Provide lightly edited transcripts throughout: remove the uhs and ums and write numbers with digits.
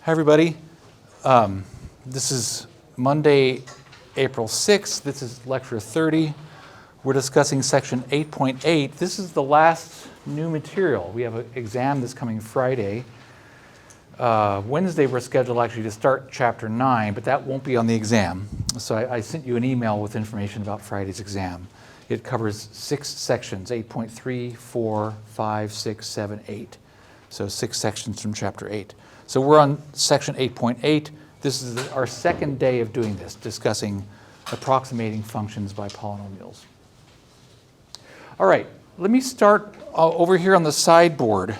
Hi, everybody. This is Monday, April 6th. This is lecture 30. We're discussing section 8.8. This is the last new material. We have an exam that's coming Friday. Wednesday, we're scheduled actually to start chapter 9, but that won't be on the exam. So I sent you an email with information about Friday's exam. It covers 6 sections, 8.3, 4, 5, 6, 7, 8. So 6 sections from chapter 8. So we're on section 8.8. This is our second day of doing this, discussing approximating functions by polynomials. All right, let me start over here on the sideboard.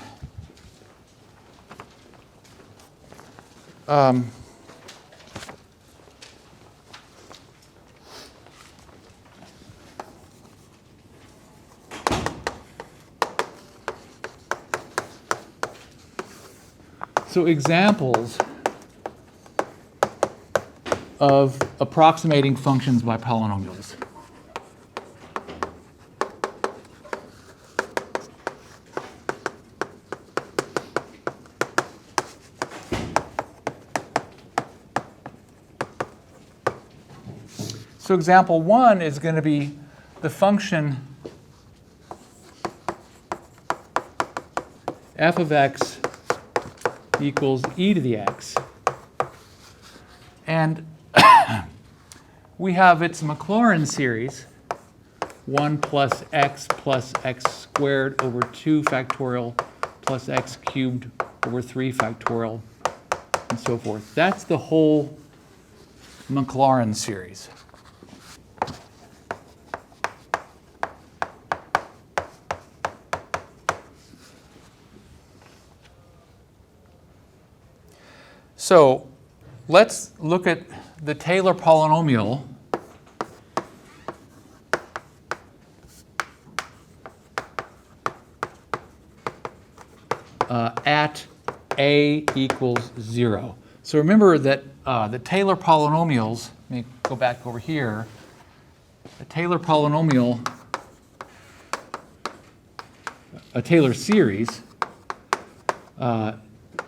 So examples of approximating functions by polynomials. So example 1 is going to be the function f of x equals e to the x. And we have its Maclaurin series, 1 plus x squared over 2 factorial plus x cubed over 3 factorial, and so forth. That's the whole Maclaurin series. So let's look at the Taylor polynomial at a equals 0. So remember that the Taylor polynomials, let me go back over here, a Taylor polynomial, a Taylor series,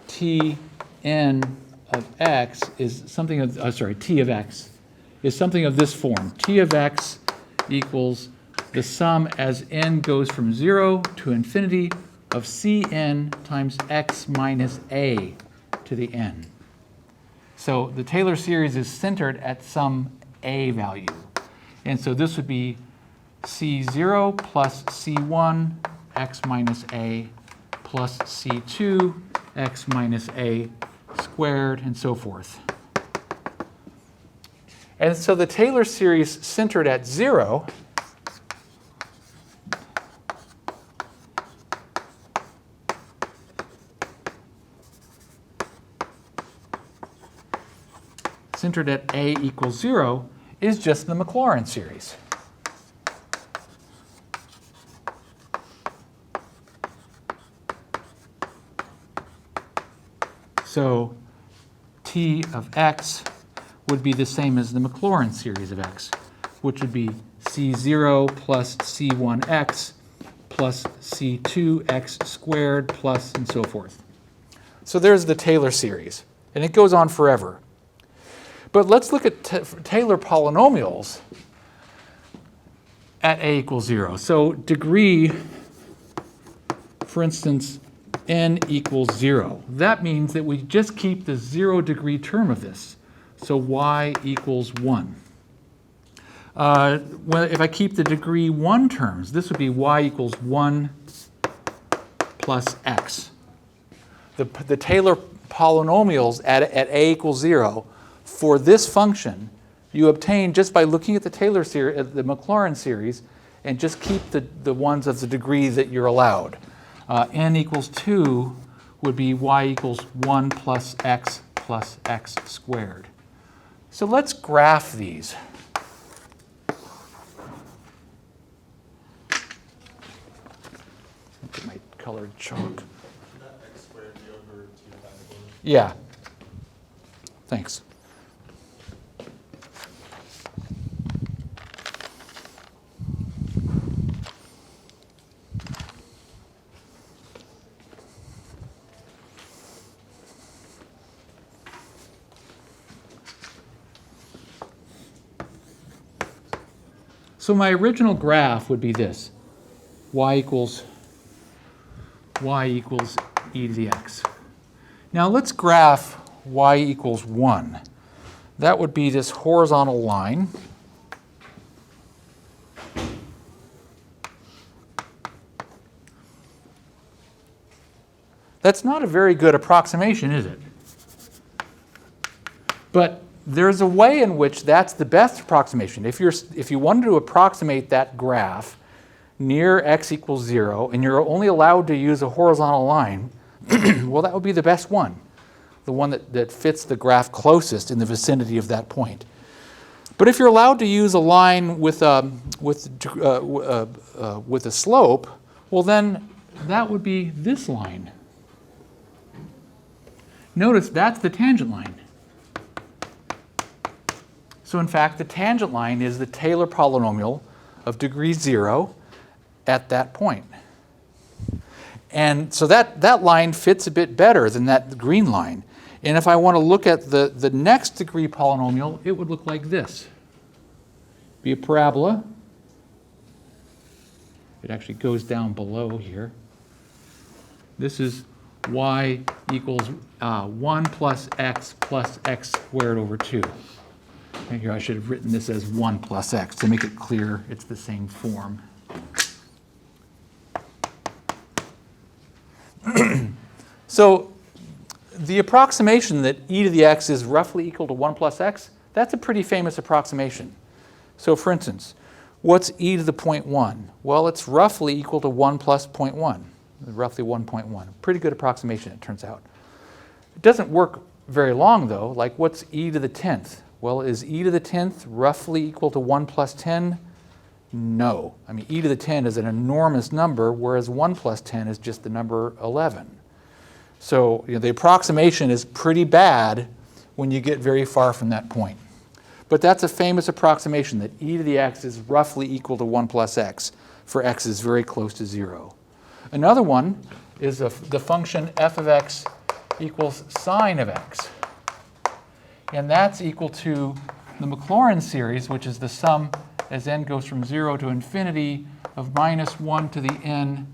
Tn of x is something of, t of x is something of this form. T of x equals the sum as n goes from 0 to infinity of Cn times x minus a to the n. So the Taylor series is centered at some a value. And so this would be C0 plus C1 x minus a plus C2 x minus a squared, and so forth. And so the Taylor series centered at 0 centered at a equals 0 is just the Maclaurin series. So t of x would be the same as the Maclaurin series of x, which would be C0 plus C1x plus C2x squared plus and so forth. So there's the Taylor series, and it goes on forever. But let's look at Taylor polynomials at a equals 0. So degree, for instance, n equals 0. That means that we just keep the 0 degree term of this. So y equals 1. Well, if I keep the degree 1 terms, this would be y equals 1 plus x. The Taylor polynomials at a equals 0 for this function, you obtain just by looking at the Taylor series, the Maclaurin series, and just keep the ones of the degree that you're allowed. N equals 2 would be y equals 1 plus x squared. So let's graph these. Look at my colored chalk. Should that x squared be over 2 factorial? Yeah. Thanks. So my original graph would be this. Y equals e to the x. Now let's graph y equals 1. That would be this horizontal line. That's not a very good approximation, is it? But there's a way in which that's the best approximation. If you wanted to approximate that graph near x equals 0, and you're only allowed to use a horizontal line, well, that would be the best one, the one that fits the graph closest in the vicinity of that point. But if you're allowed to use a line with a slope, well, then that would be this line. Notice that's the tangent line. So in fact, the tangent line is the Taylor polynomial of degree 0 at that point. And so that line fits a bit better than that green line. And if I want to look at the next degree polynomial, it would look like this. Be a parabola. It actually goes down below here. This is y equals 1 plus x squared over 2. And here I should have written this as 1 plus x to make it clear it's the same form. So the approximation that e to the x is roughly equal to 1 plus x, that's a pretty famous approximation. So for instance, what's e to the 0.1? Well, it's roughly equal to 1 plus 0.1, roughly 1.1. Pretty good approximation, it turns out. It doesn't work very long, though. Like, what's e to the 10th? Well, is e to the 10th roughly equal to 1 plus 10? No. I mean, e to the 10 is an enormous number, whereas 1 plus 10 is just the number 11. So the approximation is pretty bad when you get very far from that point. But that's a famous approximation, that e to the x is roughly equal to 1 plus x for x is very close to 0. Another one is the function f of x equals sine of x. And that's equal to the Maclaurin series, which is the sum as n goes from 0 to infinity of minus 1 to the n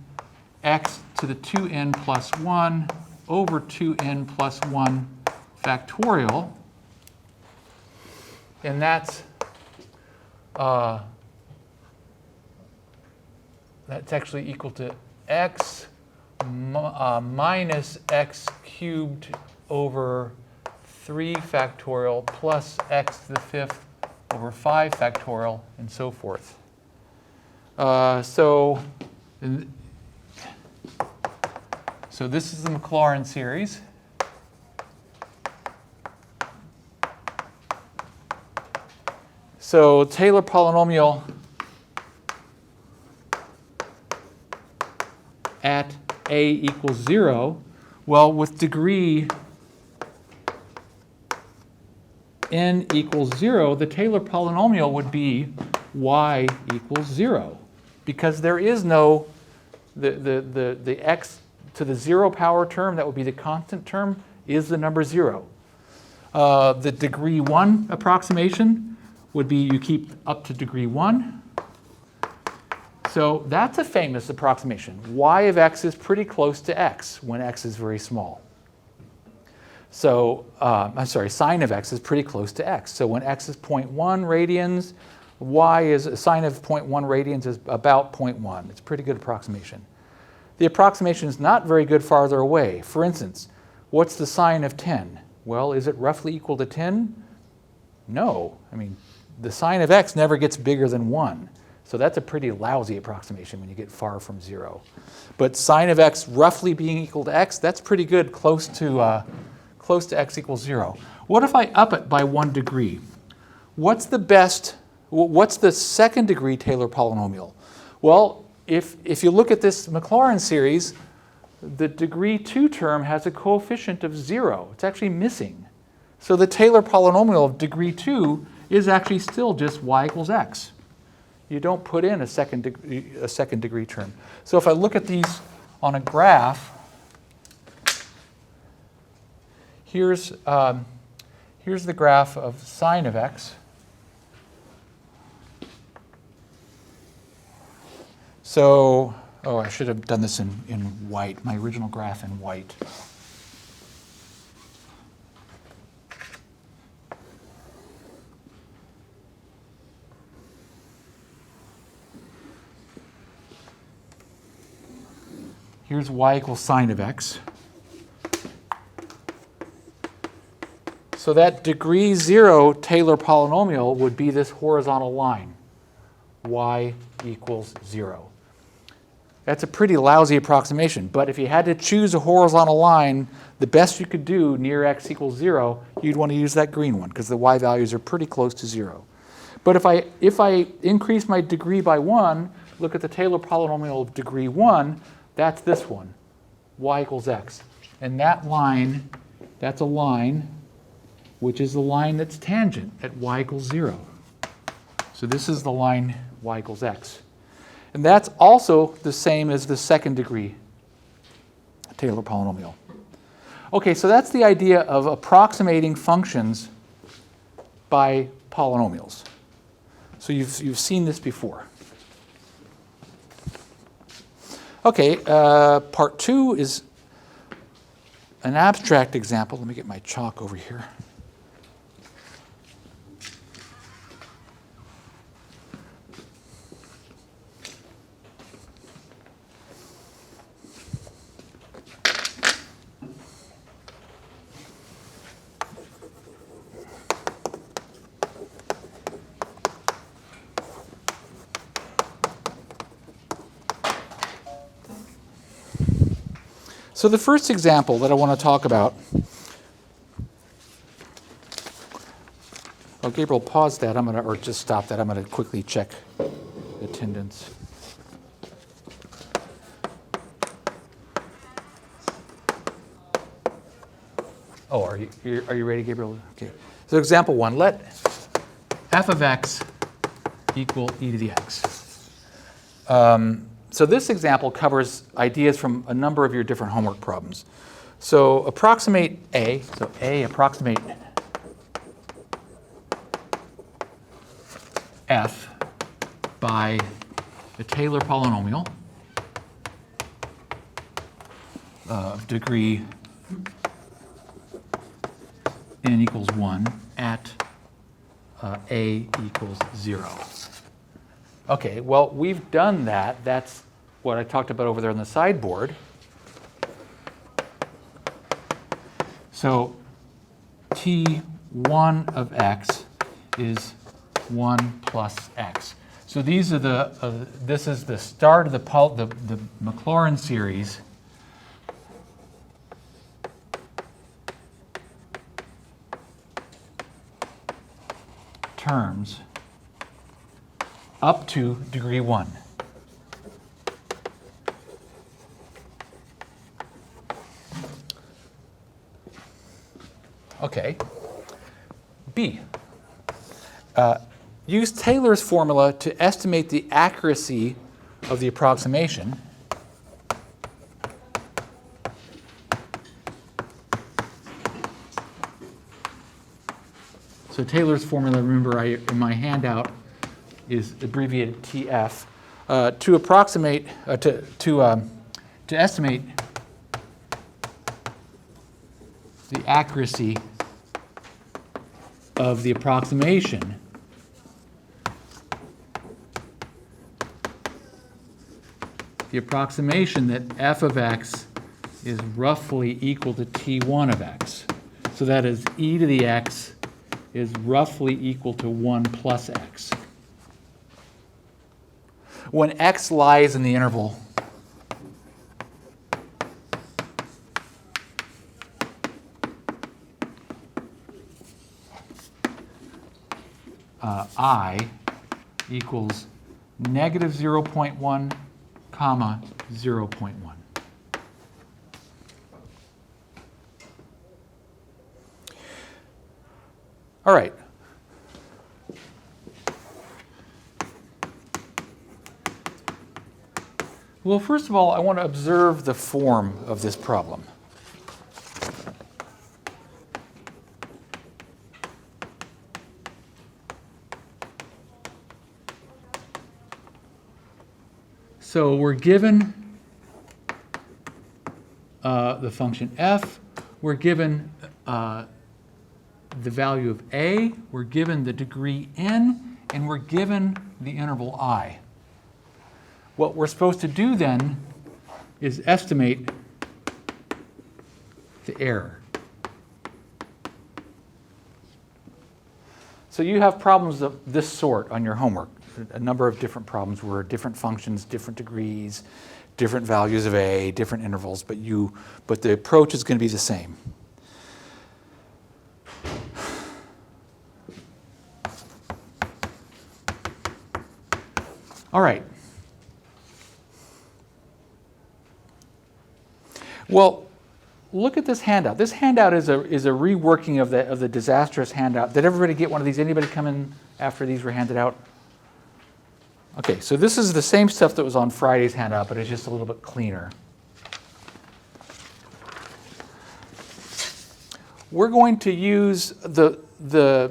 x to the 2n plus 1 over 2n plus 1 factorial. And that's actually equal to x minus x cubed over 3 factorial plus x to the 5th over 5 factorial, and so forth. So this is the Maclaurin series. So Taylor polynomial at a equals 0, well, with degree n equals 0, the Taylor polynomial would be y equals 0, because there is no, the x to the 0 power term, that would be the constant term, is the number 0. The degree 1 approximation would be you keep up to degree 1. So that's a famous approximation. Y of x is pretty close to x when x is very small. So, sine of x is pretty close to x. So when x is 0.1 radians, sine of 0.1 radians is about 0.1. It's a pretty good approximation. The approximation is not very good farther away. For instance, what's the sine of 10? Well, is it roughly equal to 10? No. I mean, the sine of x never gets bigger than 1. So that's a pretty lousy approximation when you get far from 0. But sine of x roughly being equal to x, that's pretty good, close to x equals 0. What if I up it by 1 degree? What's the second degree Taylor polynomial? Well, if you look at this Maclaurin series, the degree 2 term has a coefficient of 0. It's actually missing. So the Taylor polynomial of degree 2 is actually still just y equals x. You don't put in a second degree term. So if I look at these on a graph, here's the graph of sine of x. So, oh, I should have done this in white, my original graph in white. Here's y equals sine of x. So that degree 0 Taylor polynomial would be this horizontal line, y equals 0. That's a pretty lousy approximation, but if you had to choose a horizontal line, the best you could do near x equals 0, you'd want to use that green one because the y values are pretty close to 0. But if I increase my degree by 1, look at the Taylor polynomial of degree 1, that's this one, y equals x. And that line, that's a line which is the line that's tangent at y equals 0. So this is the line y equals x. And that's also the same as the second degree Taylor polynomial. Okay, so that's the idea of approximating functions by polynomials. So you've seen this before. Okay, part 2 is an abstract example. Let me get my chalk over here. So the first example that I want to talk about, oh, Gabriel, pause that. Or just stop that. I'm going to quickly check attendance. Oh, are you ready, Gabriel? Okay. So example 1, let f of x equal e to the x. So this example covers ideas from a number of your different homework problems. So approximate A. So A, approximate f by the Taylor polynomial of degree n equals 1 at a equals 0. Okay, well, we've done that. That's what I talked about over there on the sideboard. So T1 of x is 1 plus x. So these are this is the start of the Maclaurin series. Terms up to degree 1. Okay. B. Use Taylor's formula to estimate the accuracy of the approximation. So Taylor's formula, remember, in my handout is abbreviated TF. To approximate, to estimate the accuracy of the approximation, that f of x is roughly equal to T1 of x. So that is e to the x is roughly equal to 1 plus x. When x lies in the interval I equals negative 0.1, comma 0.1. All right. Well, first of all, I want to observe the form of this problem. So we're given the function f, we're given the value of a, we're given the degree n, and we're given the interval I. What we're supposed to do then is estimate the error. So you have problems of this sort on your homework, a number of different problems where different functions, different degrees, different values of a, different intervals, but the approach is going to be the same. All right. Well, look at this handout. This handout is a reworking of the disastrous handout. Did everybody get one of these? Anybody come in after these were handed out? Okay, so this is the same stuff that was on Friday's handout, but it's just a little bit cleaner. We're going to use the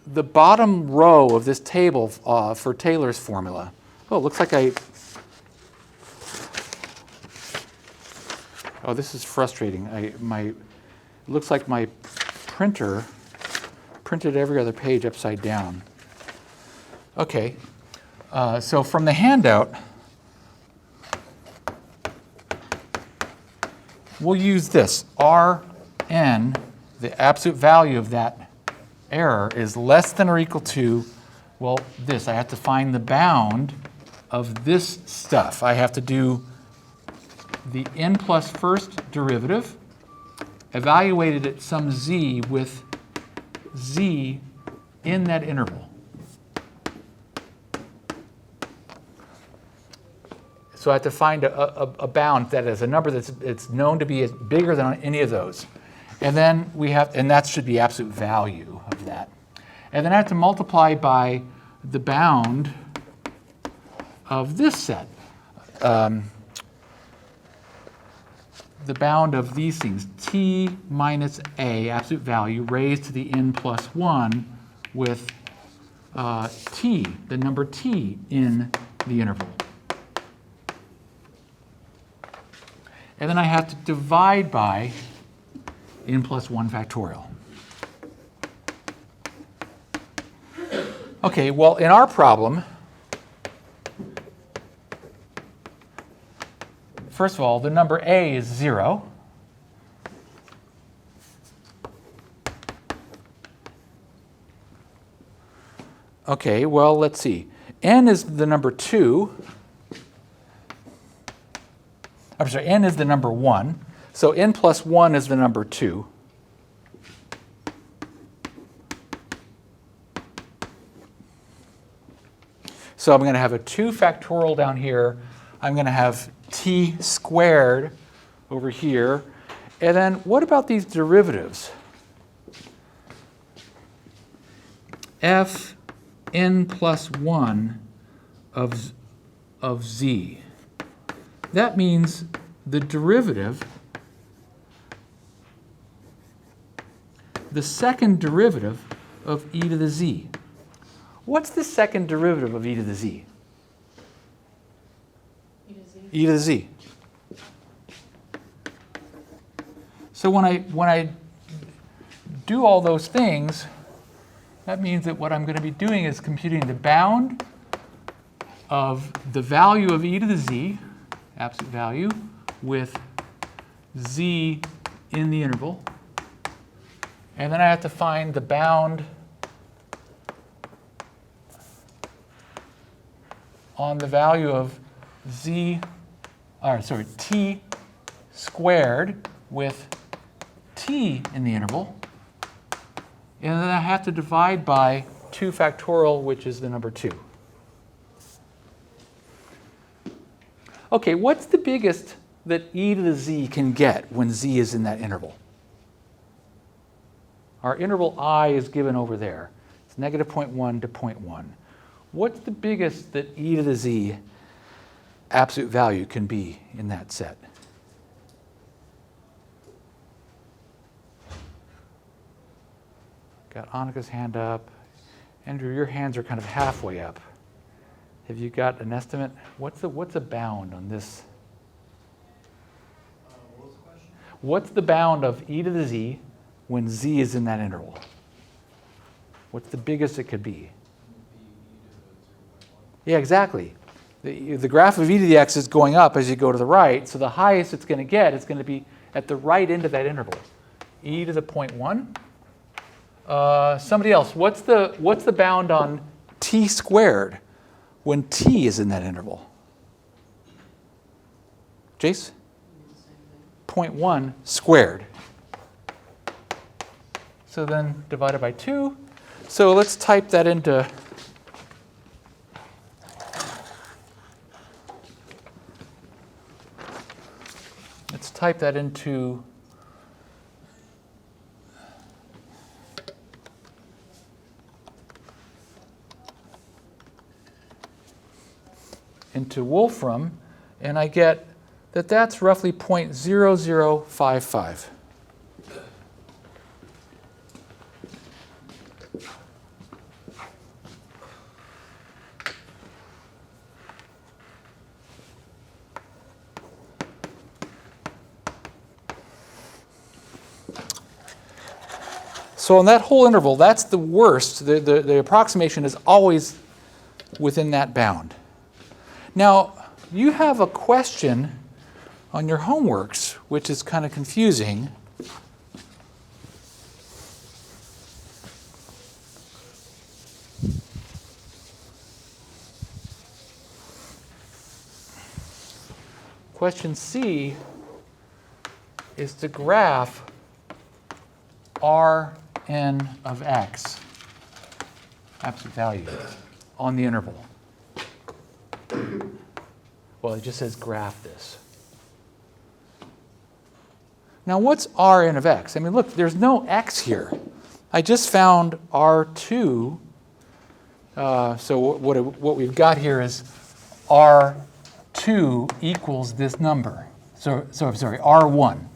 bottom row of this table for Taylor's formula. Oh, it looks like oh, this is frustrating. It looks like my printer printed every other page upside down. Okay, so from the handout, we'll use this. Rn, the absolute value of that error, is less than or equal to, well, this. I have to find the bound of this stuff. I have to do the n plus first derivative, evaluated at some z with z in that interval. So I have to find a bound that is a number that's known to be bigger than any of those. And then and that should be absolute value of that. And then I have to multiply by the bound of this set. The bound of these things, t minus a, absolute value, raised to the n plus 1 with t, the number t in the interval. And then I have to divide by n plus 1 factorial. Okay, well, in our problem, first of all, the number a is 0. Okay, well, let's see. N is the number 2. I'm sorry, n is the number 1. So n plus 1 is the number 2. So I'm going to have a 2 factorial down here. I'm going to have t squared over here. And then what about these derivatives? F n plus 1 of z. That means the derivative, the second derivative of e to the z. What's the second derivative of e to the z? E to the z. So when I do all those things, that means that what I'm going to be doing is computing the bound of the value of e to the z, absolute value, with z in the interval. And then I have to find the bound on the value of t squared with t in the interval. And then I have to divide by 2 factorial, which is the number 2. Okay, what's the biggest that e to the z can get when z is in that interval? Our interval I is given over there. It's negative 0.1 to 0.1. What's the biggest that e to the z absolute value can be in that set? Got Annika's hand up. Andrew, your hands are kind of halfway up. Have you got an estimate? What's a bound on this? What was the question? What's the bound of e to the z when z is in that interval? What's the biggest it could be? Yeah, exactly. The graph of e to the x is going up as you go to the right, so the highest it's going to get is going to be at the right end of that interval. E to the 0.1. Somebody else, what's the bound on t squared when t is in that interval? Jace? 0.1 squared. So then divided by 2. So let's type that into into Wolfram, and I get that that's roughly 0.0055. So in that whole interval, that's the worst. The approximation is always within that bound. Now, you have a question on your homeworks, which is kind of confusing. Question C is to graph Rn of x, absolute value, on the interval. Well, it just says graph this. Now, what's Rn of x? I mean, look, there's no x here. I just found R2. So what we've got here is R2 equals this number. So I'm sorry, R1.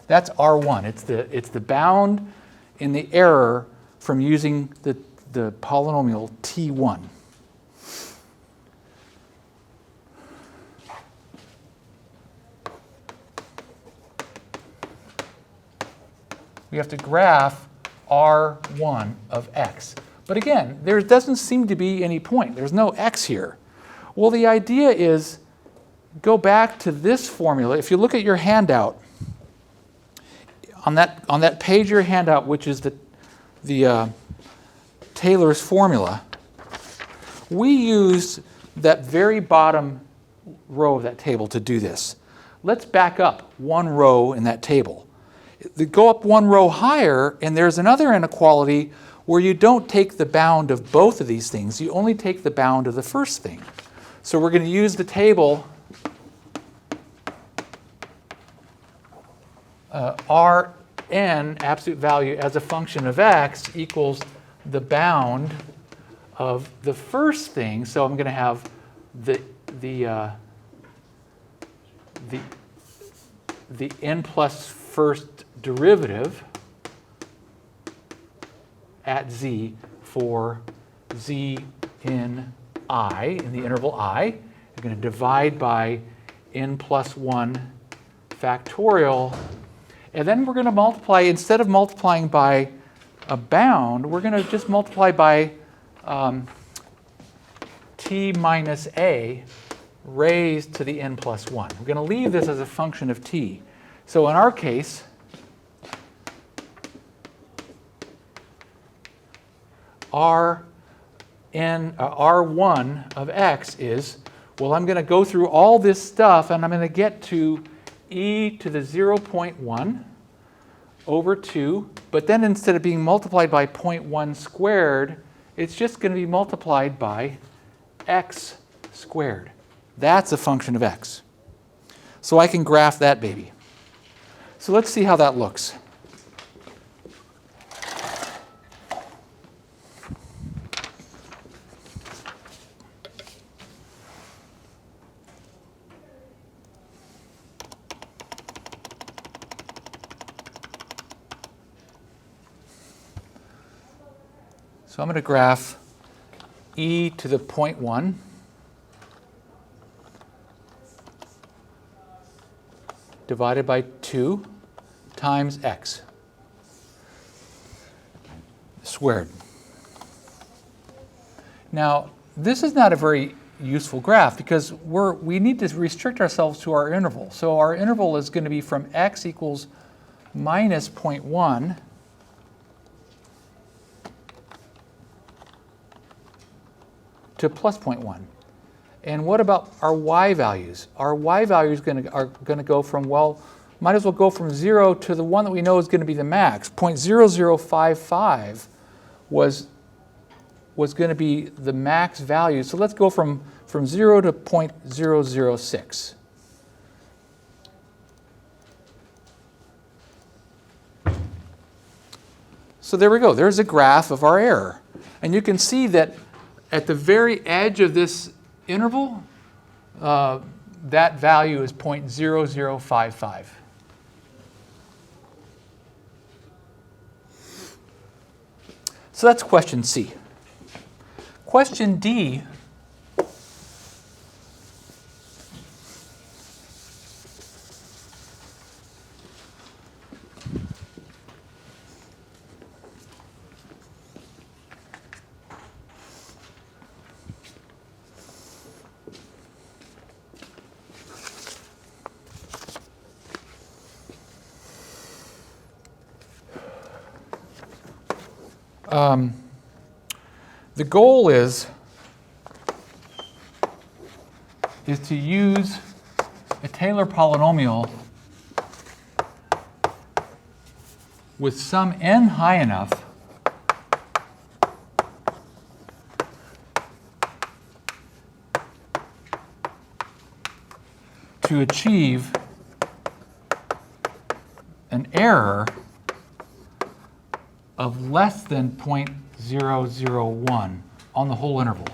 That's R1. It's the bound in the error from using the polynomial T1. We have to graph R1 of x. But again, there doesn't seem to be any point. There's no x here. Well, the idea is go back to this formula. If you look at your handout, on that page of your handout, which is the Taylor's formula, we used that very bottom row of that table to do this. Let's back up one row in that table. Go up one row higher, and there's another inequality where you don't take the bound of both of these things. You only take the bound of the first thing. So we're going to use the table Rn, absolute value, as a function of x equals the bound of the first thing. So I'm going to have the n plus first derivative at z for z in I, in the interval I. You're going to divide by n plus 1 factorial. And then we're going to multiply, instead of multiplying by a bound, we're going to just multiply by t minus a raised to the n plus 1. We're going to leave this as a function of t. So in our case, R1 of x is, well, I'm going to go through all this stuff, and I'm going to get to e to the 0.1 over 2. But then instead of being multiplied by 0.1 squared, it's just going to be multiplied by x squared. That's a function of x. So I can graph that baby. So let's see how that looks. So I'm going to graph e to the 0.1 divided by 2 times x squared. Now, this is not a very useful graph because we need to restrict ourselves to our interval. So our interval is going to be from x equals minus 0.1 to plus 0.1. And what about our y values? Our y values are going to go from, well, might as well go from 0 to the one that we know is going to be the max. 0.0055 was going to be the max value. So let's go from 0 to 0.006. So there we go. There's a graph of our error. And you can see that at the very edge of this interval, that value is 0.0055. So that's question C. Question D. The goal is to use a Taylor polynomial with some n high enough to achieve an error of less than 0.001 on the whole interval.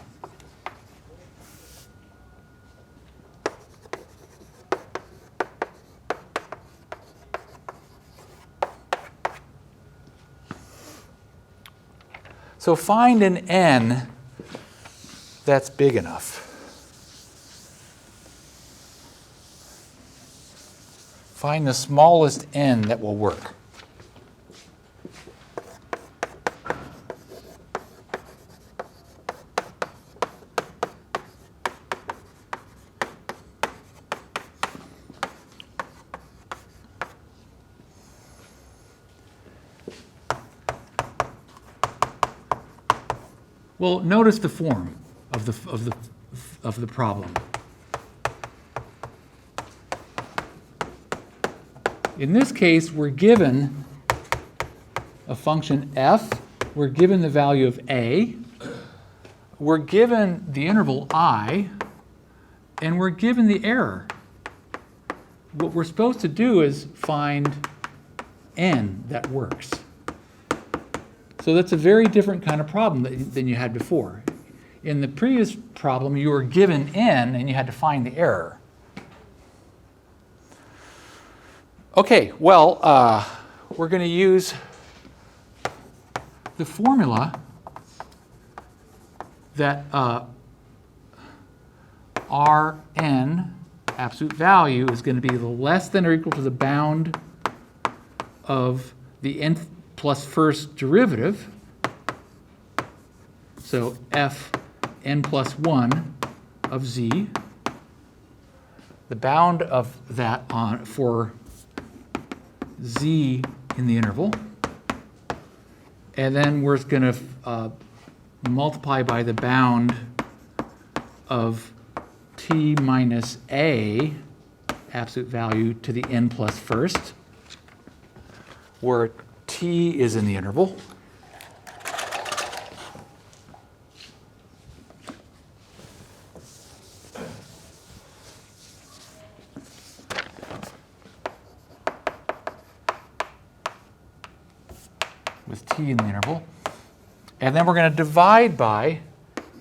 So find an n that's big enough. Find the smallest n that will work. Well, notice the form of the problem. In this case, we're given a function f, we're given the value of a, we're given the interval I, and we're given the error. What we're supposed to do is find n that works. So that's a very different kind of problem than you had before. In the previous problem, you were given n and you had to find the error. Okay, well, we're going to use the formula that Rn, absolute value, is going to be less than or equal to the bound of the nth plus first derivative. So f n plus 1 of z. The bound of that for z in the interval. And then we're going to multiply by the bound of t minus a, absolute value, to the n plus first, where t is in the interval. With t in the interval. And then we're going to divide by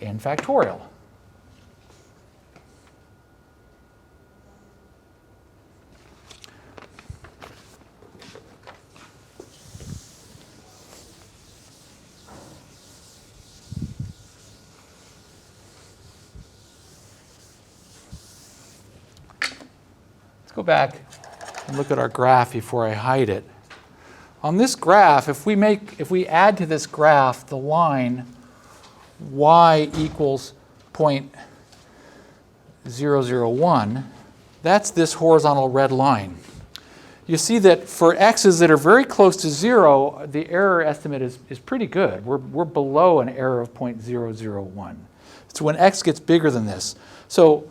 n factorial. Go back and look at our graph before I hide it. On this graph, if we add to this graph the line y equals 0.001, that's this horizontal red line. You see that for x's that are very close to 0, the error estimate is pretty good. We're below an error of 0.001. So when x gets bigger than this. So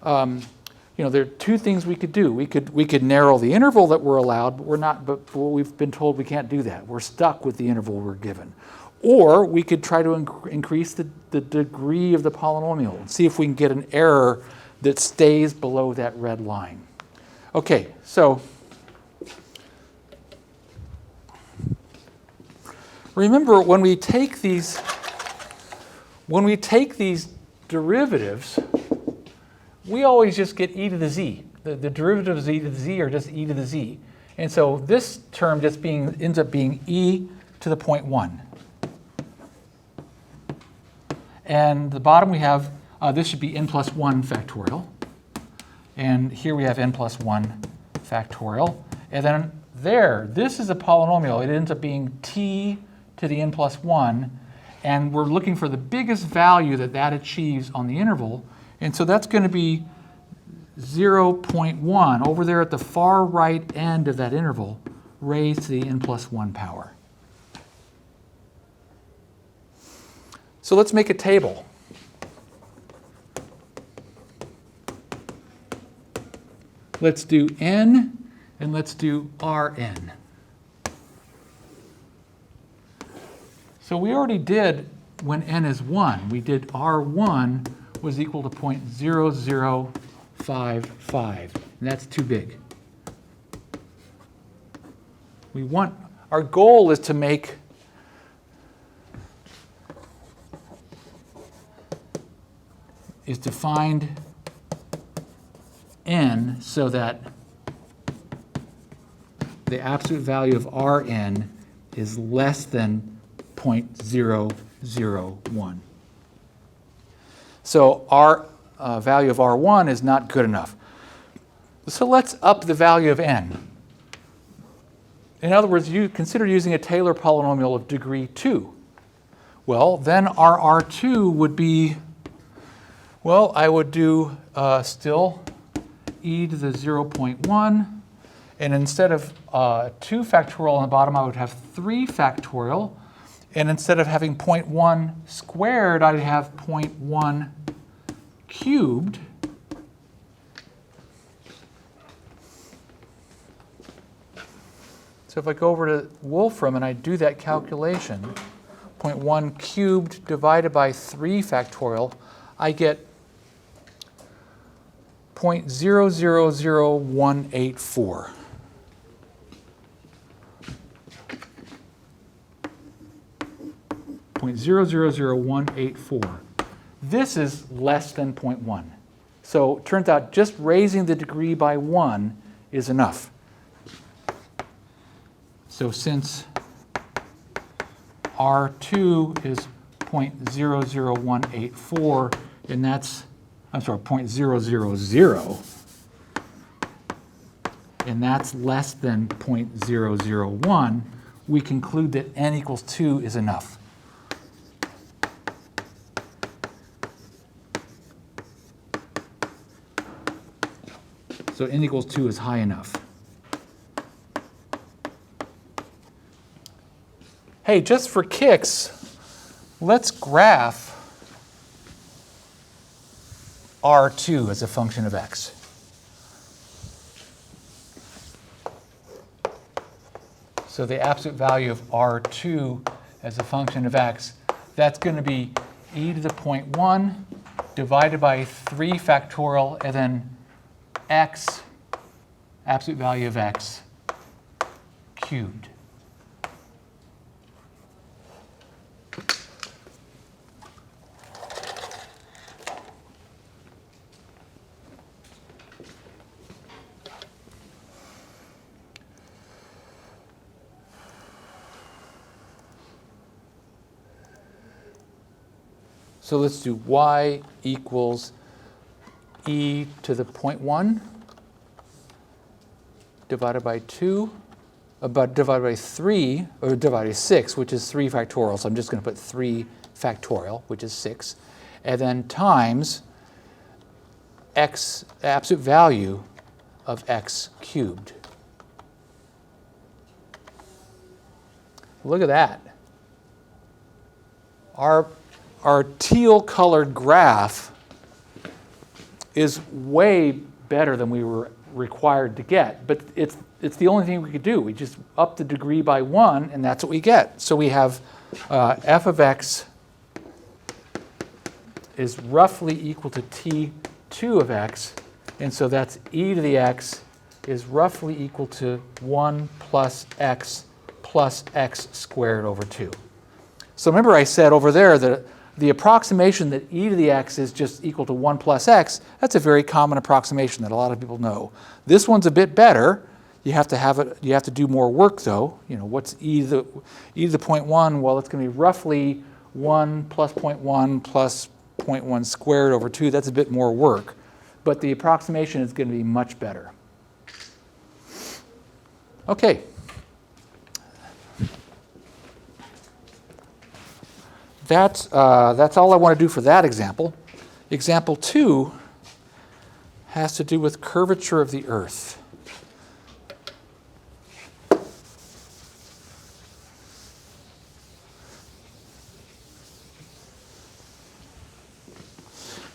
there are two things we could do. We could narrow the interval that we're allowed, but we've been told we can't do that. We're stuck with the interval we're given. Or we could try to increase the degree of the polynomial and see if we can get an error that stays below that red line. Okay, so remember when we take these derivatives, we always just get e to the z. The derivatives of e to the z are just e to the z. And so this term just ends up being e to the 0.1. And the bottom we have, this should be n plus 1 factorial. And here we have n plus 1 factorial. And then this is a polynomial. It ends up being t to the n plus 1. And we're looking for the biggest value that achieves on the interval. And so that's going to be 0.1 over there at the far right end of that interval, raised to the n plus 1 power. So let's make a table. Let's do n, and let's do Rn. So we already did when n is 1. We did R1 was equal to 0.0055, and that's too big. Our goal is to find n so that the absolute value of Rn is less than 0.001. So our value of R1 is not good enough. So let's up the value of n. In other words, you consider using a Taylor polynomial of degree 2. Well, then our R2 would be, well, I would do still e to the 0.1. And instead of 2 factorial on the bottom, I would have 3 factorial. And instead of having 0.1 squared, I'd have 0.1 cubed. So if I go over to Wolfram and I do that calculation, 0.1 cubed divided by 3 factorial, I get 0.000184. .000184. This is less than 0.1. So it turns out just raising the degree by 1 is enough. So since R2 is 0.00184, and that's, 0.000, and that's less than 0.001, we conclude that n equals 2 is enough. So n equals 2 is high enough. Hey, just for kicks, let's graph R2 as a function of x. So the absolute value of R2 as a function of x, that's going to be e to the 0.1 divided by 3 factorial, and then x, absolute value of x, cubed. So let's do y equals e to the 0.1 divided by 2, divided by 3, or divided by 6, which is 3 factorial. So I'm just going to put 3 factorial, which is 6. And then times x, the absolute value of x cubed. Look at that. Our teal-colored graph is way better than we were required to get, but it's the only thing we could do. We just up the degree by 1, and that's what we get. So we have f of x is roughly equal to t2 of x, and so that's e to the x is roughly equal to 1 plus x squared over 2. So remember I said over there that the approximation that e to the x is just equal to 1 plus x, that's a very common approximation that a lot of people know. This one's a bit better. You have to do more work though. You know, what's e to the 0.1? Well, it's going to be roughly 1 plus 0.1 plus 0.1 squared over 2. That's a bit more work, but the approximation is going to be much better. Okay. That's all I want to do for that example. Example 2 has to do with curvature of the Earth.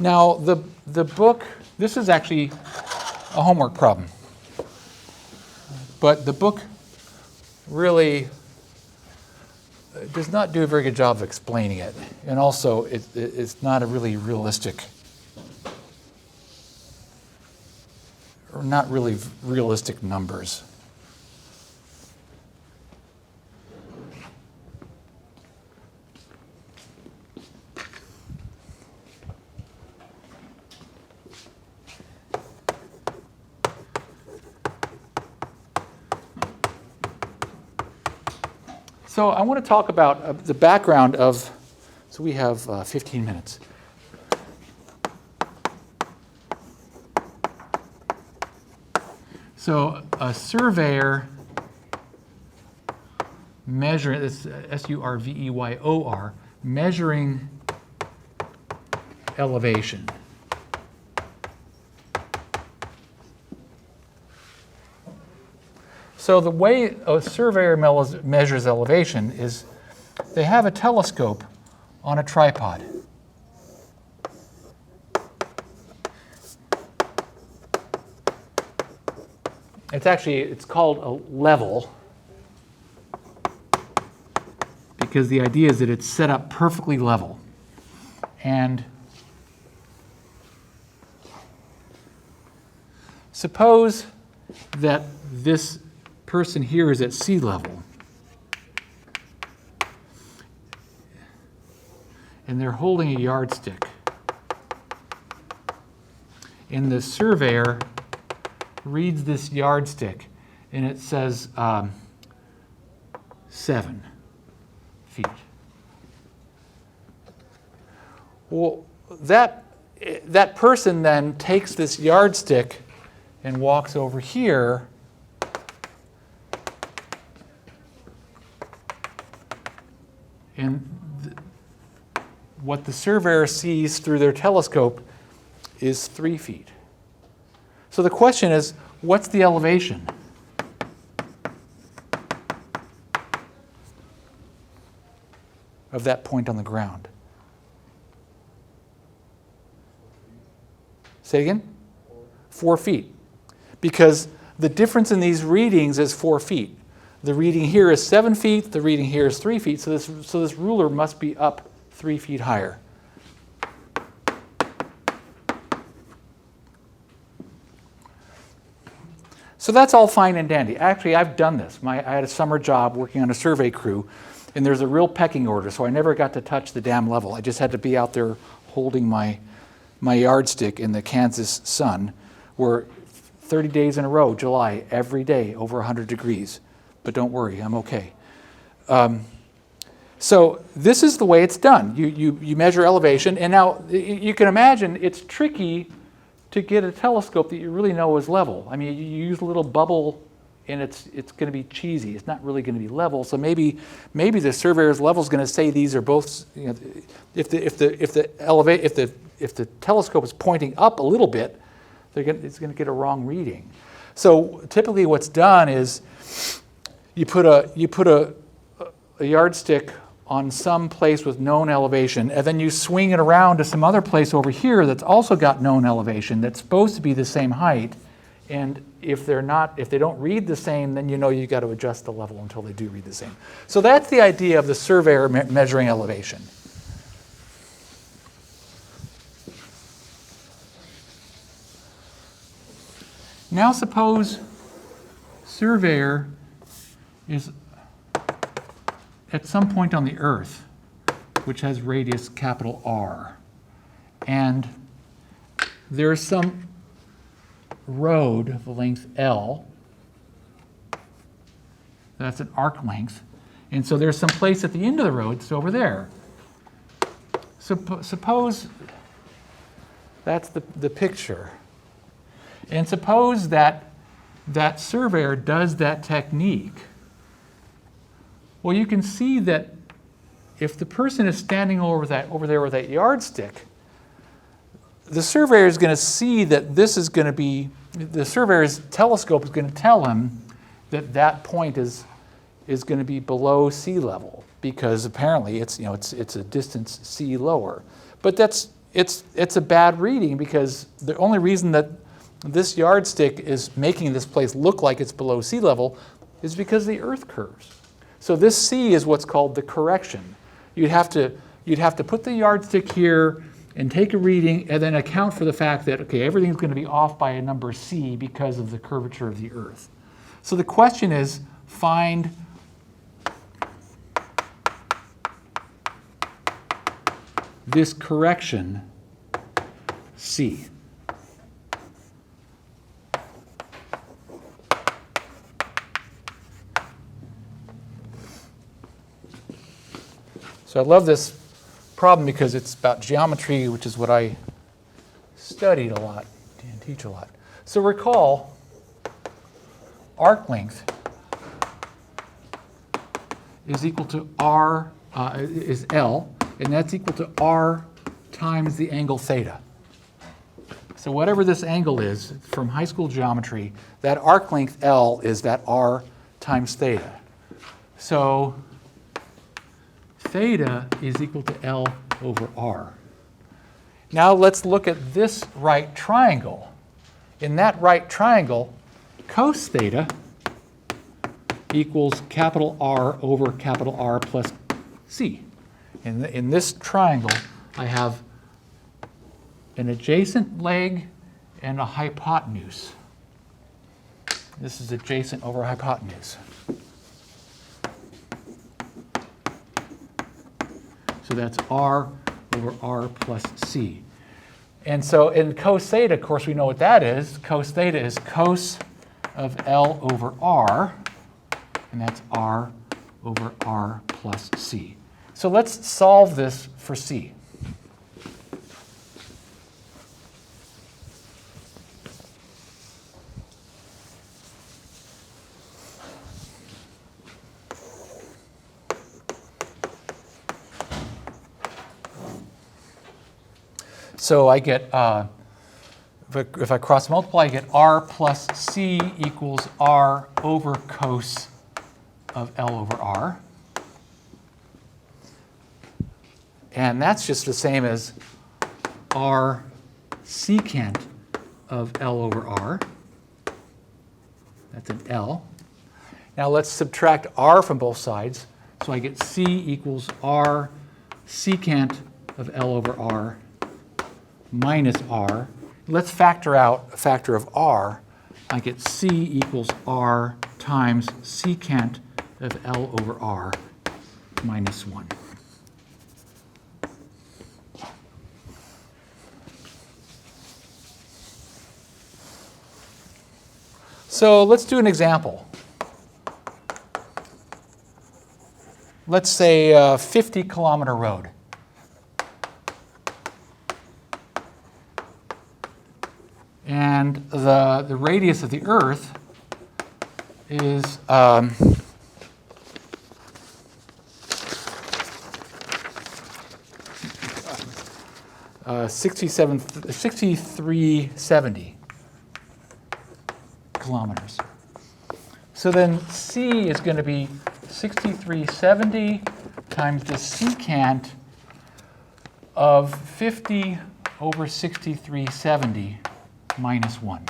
Now, the book, this is actually a homework problem, but the book really does not do a very good job of explaining it, and also it's not a really realistic, or not really realistic numbers. So I want to talk about the background of, so we have 15 minutes. So a surveyor measuring, this S-U-R-V-E-Y-O-R, measuring elevation. So the way a surveyor measures elevation is they have a telescope on a tripod. It's called a level because the idea is that it's set up perfectly level. And suppose that this person here is at sea level, and they're holding a yardstick, and the surveyor reads this yardstick, and it says 7 feet. Well, that person then takes this yardstick and walks over here and what the surveyor sees through their telescope is 3 feet. So the question is, what's the elevation? Of that point on the ground? Say again? 4 feet. Because the difference in these readings is 4 feet. The reading here is 7 feet, the reading here is 3 feet, so this ruler must be up 3 feet higher. So that's all fine and dandy. Actually, I've done this. I had a summer job working on a survey crew, and there's a real pecking order, so I never got to touch the damn level. I just had to be out there holding my yardstick in the Kansas sun, where 30 days in a row, July, every day, over 100 degrees. But don't worry, I'm okay. So this is the way it's done. You measure elevation, and now you can imagine it's tricky to get a telescope that you really know is level. I mean, you use a little bubble and it's going to be cheesy. It's not really going to be level. So maybe the surveyor's level is going to say these are both. You know, if the telescope is pointing up a little bit, it's going to get a wrong reading. So typically, what's done is you put a yardstick on some place with known elevation, and then you swing it around to some other place over here that's also got known elevation that's supposed to be the same height. And if they don't read the same, then you know you got to adjust the level until they do read the same. So that's the idea of the surveyor measuring elevation. Now suppose surveyor is at some point on the Earth, which has radius capital R, and there's some road of the length L, that's an arc length, and so there's some place at the end of the road, it's over there. Suppose that's the picture. And suppose that surveyor does that technique. Well, you can see that if the person is standing over there with that yardstick, the surveyor is going to see that this is going to be, the surveyor's telescope is going to tell him that that point is going to be below sea level, because apparently it's a distance c lower. But it's a bad reading, because the only reason that this yardstick is making this place look like it's below sea level is because the Earth curves. So this c is what's called the correction. You'd have to put the yardstick here and take a reading and then account for the fact that, okay, everything's going to be off by a number c because of the curvature of the Earth. So the question is, find this correction c. So I love this problem because it's about geometry, which is what I studied a lot and teach a lot. So recall, arc length is equal to r, is L, and that's equal to r times the angle theta. So whatever this angle is from high school geometry, that arc length L is that r times theta. So theta is equal to L over r. Now let's look at this right triangle. In that right triangle, cos theta equals capital R over capital R plus c. In this triangle, I have an adjacent leg and a hypotenuse. This is adjacent over hypotenuse. So that's r over r plus c. And so in cos theta, of course, we know what that is. Cos theta is cos of L over r, and that's r over r plus c. So let's solve this for c. So I get, if I cross multiply, I get r plus c equals r over cos of L over r. And that's just the same as r secant of L over r. That's an L. Now let's subtract r from both sides. So I get c equals r secant of L over r minus r. Let's factor out a factor of r. I get c equals r times secant of L over r minus 1. So let's do an example. Let's say a 50-kilometer road. And the radius of the Earth is 6370 kilometers. So then C is going to be 6370 times the secant of 50 over 6370 minus 1.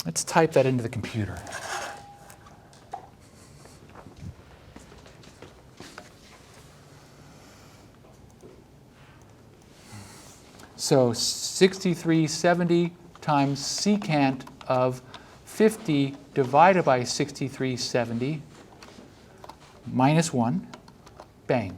Let's type that into the computer. So 6370 times secant of 50 divided by 6370 minus 1. Bang.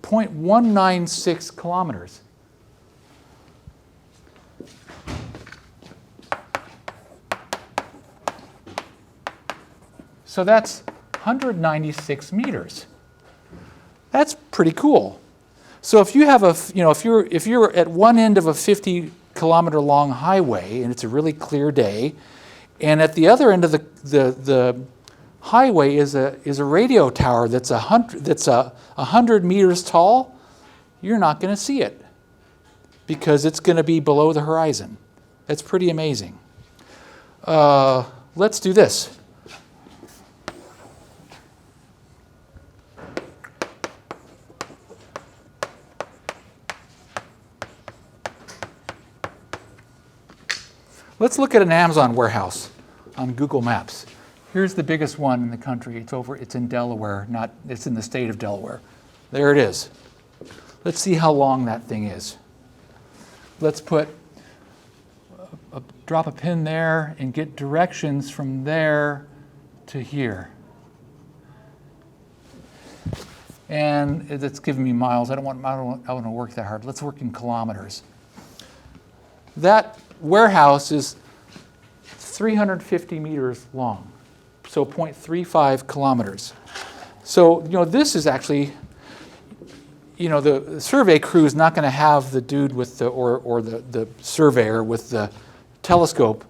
.196 kilometers. So that's 196 meters. That's pretty cool. So if you have if you're at one end of a 50-kilometer long highway and it's a really clear day, and at the other end of the highway is a radio tower that's 100 meters tall, you're not going to see it because it's going to be below the horizon. That's pretty amazing. Let's do this. Let's look at an Amazon warehouse on Google Maps. Here's the biggest one in the country. It's in Delaware, it's in the state of Delaware. There it is. Let's see how long that thing is. Let's drop a pin there and get directions from there to here. And it's giving me miles. I don't want to work that hard. Let's work in kilometers. That warehouse is 350 meters long, so 0.35 kilometers. So, this is actually, the survey crew is not going to have the dude with or the surveyor with the telescope,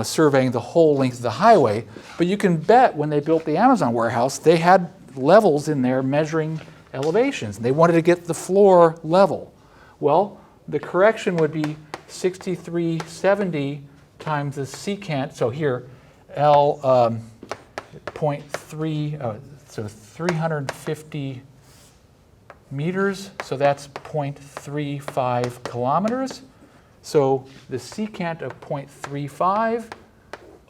surveying the whole length of the highway. But you can bet when they built the Amazon warehouse, they had levels in there measuring elevations. They wanted to get the floor level. Well, the correction would be 6370 times the secant. So here, L 0.3, so 350 meters. So that's 0.35 kilometers. So the secant of 0.35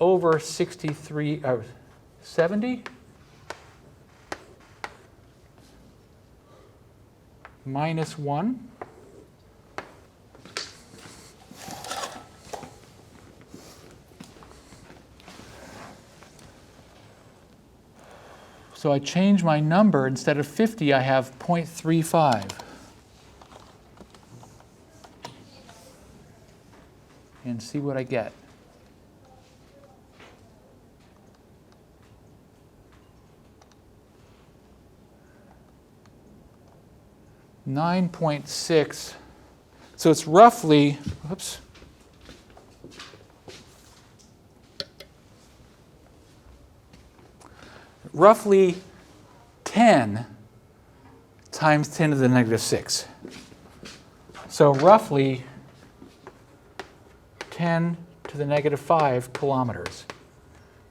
over 6370 minus 1. So I change my number. Instead of 50, I have 0.35. And see what I get. .6. So it's roughly, oops. Roughly 10 times 10 to the negative 6. So roughly 10 to the negative 5 kilometers.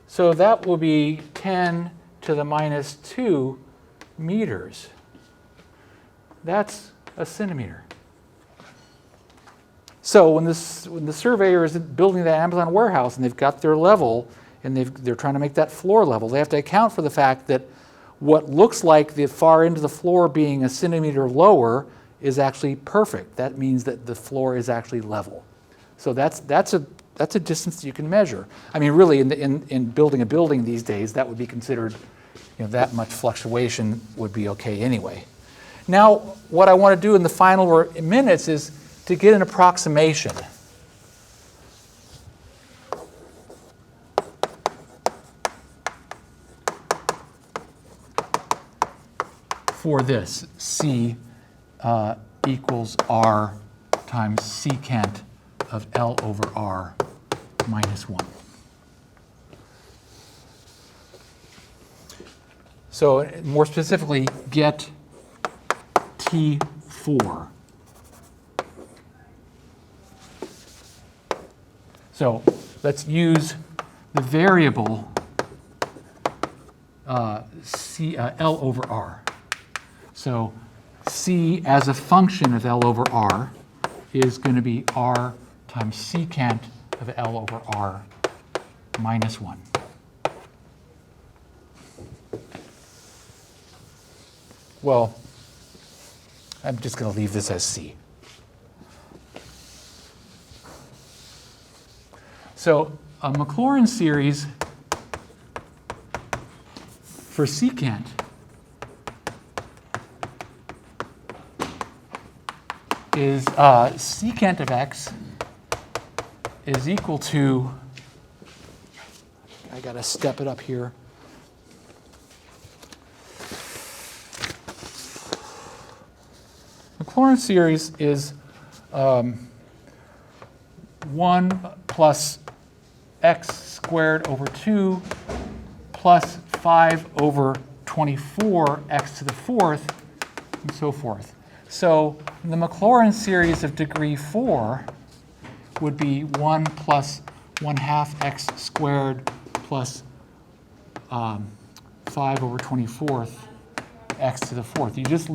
So that will be 10 to the minus 2 meters. That's a centimeter. So when the surveyor is building that Amazon warehouse and they've got their level, and they're trying to make that floor level, they have to account for the fact that what looks like the far end of the floor being a centimeter lower is actually perfect. That means that the floor is actually level. So that's a distance that you can measure. I mean, really, in building a building these days, that would be considered, that much fluctuation would be okay anyway. Now, what I want to do in the final minutes is to get an approximation. for this. C equals R times secant of L over R minus 1. So more specifically, get T4. So let's use the variable L over R. So C as a function of L over R is going to be R times secant of L over R minus 1. Well, I'm just going to leave this as C. So a Maclaurin series for secant is secant of x is equal to, I got to step it up here. Maclaurin series is 1 plus x squared over 2 plus 5 over 24 x to the fourth, and so forth. So the Maclaurin series of degree 4 would be 1 plus 1/2 x squared plus 5 over 24th x to the fourth. You just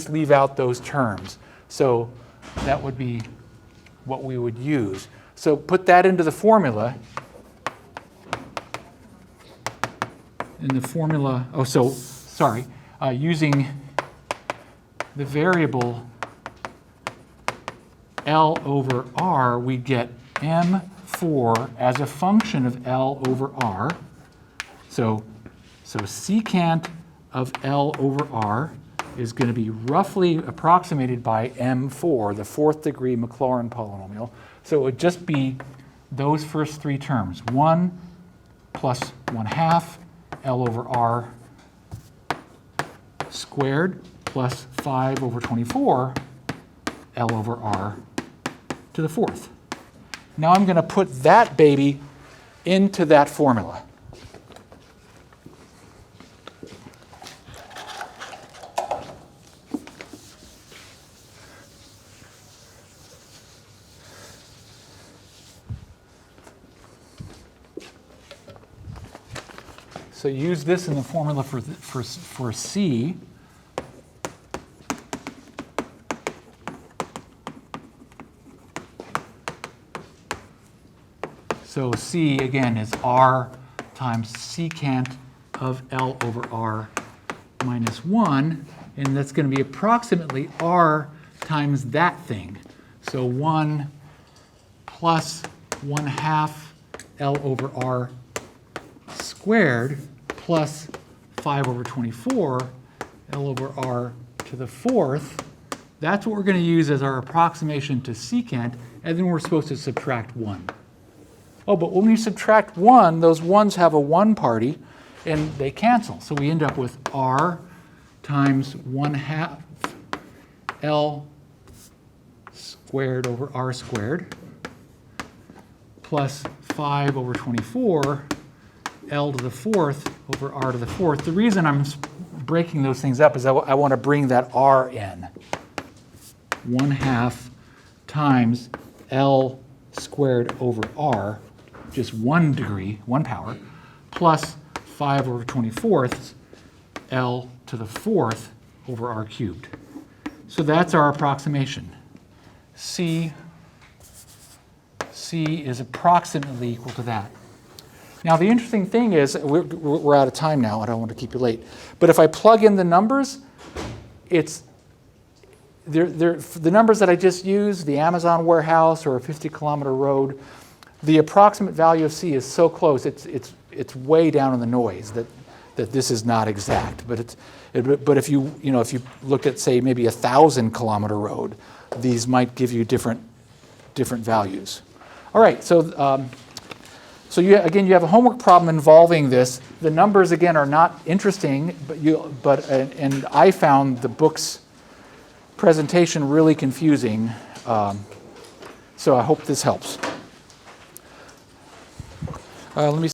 leave out those terms. So that would be what we would use. So put that into the formula. In the formula, using the variable L over R, we get M4 as a function of L over R. So secant of L over R is going to be roughly approximated by M4, the fourth degree Maclaurin polynomial. So it would just be those first three terms, 1 plus 1/2 L over R squared plus 5 over 24 L over R to the fourth. Now I'm going to put that baby into that formula. So use this in the formula for C. So C, again, is R times secant of L over R minus 1. And that's going to be approximately R times that thing. So 1 plus 1/2 L over R squared plus 5 over 24 L over R to the fourth. That's what we're going to use as our approximation to secant, and then we're supposed to subtract 1. Oh, but when we subtract 1, those 1's have a 1 party, and they cancel. So we end up with R times 1/2 L squared over R squared plus 5 over 24 L to the fourth over R to the fourth. The reason I'm breaking those things up is I want to bring that R in. 1/2 times L squared over R, just 1 degree, 1 power, plus 5 over 24ths L to the fourth over R cubed. So that's our approximation. C is approximately equal to that. Now the interesting thing is, we're out of time now, I don't want to keep you late, but if I plug in the numbers, it's the numbers that I just used, the Amazon warehouse or a 50-kilometer road, the approximate value of C is so close, it's way down in the noise that this is not exact. But if you looked at, say, maybe a 1,000-kilometer road, these might give you different values. All right, so So again, you have a homework problem involving this. The numbers, again, are not interesting, and I found the book's presentation really confusing. So I hope this helps. Let me